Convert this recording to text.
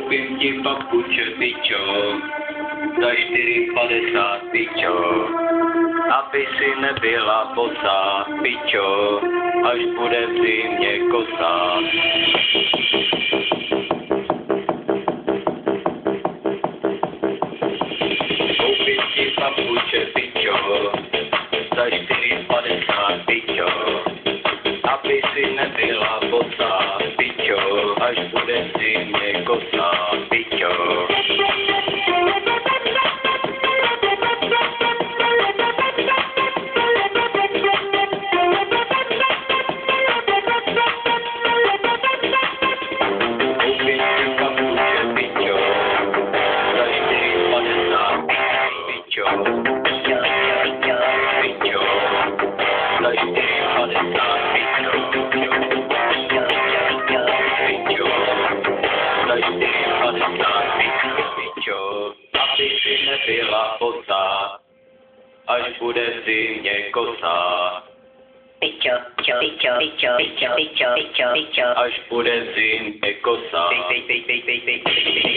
Koupím ti papuče, pičo, za 4,50, pičo, aby si nebyla bosá, pičo, až bude v zimě kosa. Koupím ti papuče, pičo, za 4,50, pičo, aby si nebyla bosá, pičo, až bude v zimě kosa, pičo. Aby si nebyla bosá, až bude v zimě kosa. Pičo, pičo, pičo, pičo, pičo, pičo, pičo, pičo. Až bude v zimě kosa. Pič, pič, pič, pič, pič, pič, pič.